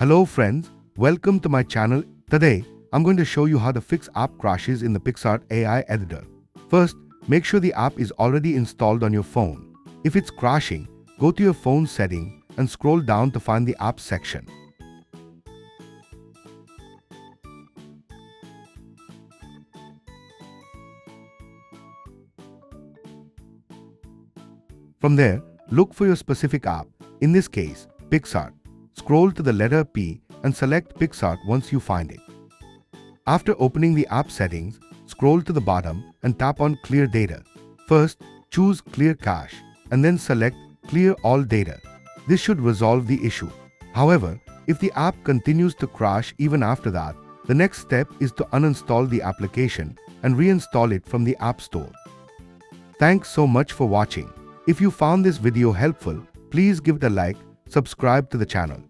Hello friends, welcome to my channel. Today, I'm going to show you how to fix app crashes in the Picsart AI Editor. First, make sure the app is already installed on your phone. If it's crashing, go to your phone setting and scroll down to find the apps section. From there, look for your specific app, in this case, Picsart. Scroll to the letter P and select Picsart once you find it. After opening the app settings, scroll to the bottom and tap on Clear Data. First, choose Clear Cache and then select Clear All Data. This should resolve the issue. However, if the app continues to crash even after that, the next step is to uninstall the application and reinstall it from the App Store. Thanks so much for watching. If you found this video helpful, please give it a like, subscribe to the channel.